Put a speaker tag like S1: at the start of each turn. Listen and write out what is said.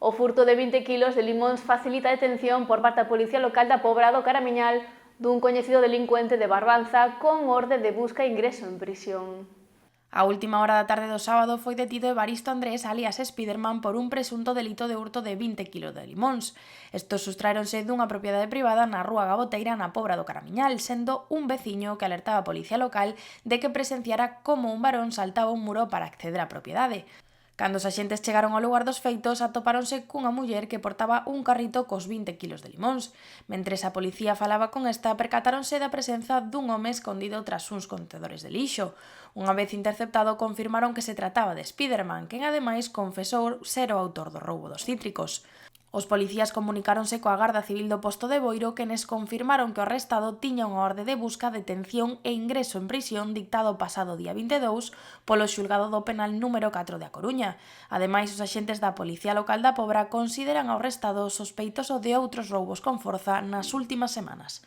S1: O furto de 20 kilos de limóns facilita a detención por parte da Policía Local da Pobra do Caramiñal dun coñecido delincuente de Barbanza con orde de busca e ingreso en prisión.
S2: A última hora da tarde do sábado foi detido Evaristo Andrés alias Spiderman por un presunto delito de hurto de 20 kilos de limóns. Estos sustráronse dunha propiedade privada na rúa Gaboteira na Pobra do Caramiñal, sendo un veciño que alertaba a Policía Local de que presenciara como un varón saltaba un muro para acceder á propiedade. Cando os axentes chegaron ao lugar dos feitos, atopáronse cunha muller que portaba un carrito cos 20 kilos de limóns. Mentres a policía falaba con esta, percatáronse da presenza dun home escondido tras uns contedores de lixo. Unha vez interceptado, confirmaron que se trataba de Spiderman, quen ademais confesou ser o autor do roubo dos cítricos. Os policías comunicáronse coa Garda Civil do posto de Boiro, quenes confirmaron que o arrestado tiña unha orde de busca, detención e ingreso en prisión dictado pasado día 22 polo xulgado do penal número 4 de A Coruña. Ademais, os axentes da Policía Local da Pobra consideran ao arrestado sospeitoso de outros roubos con forza nas últimas semanas.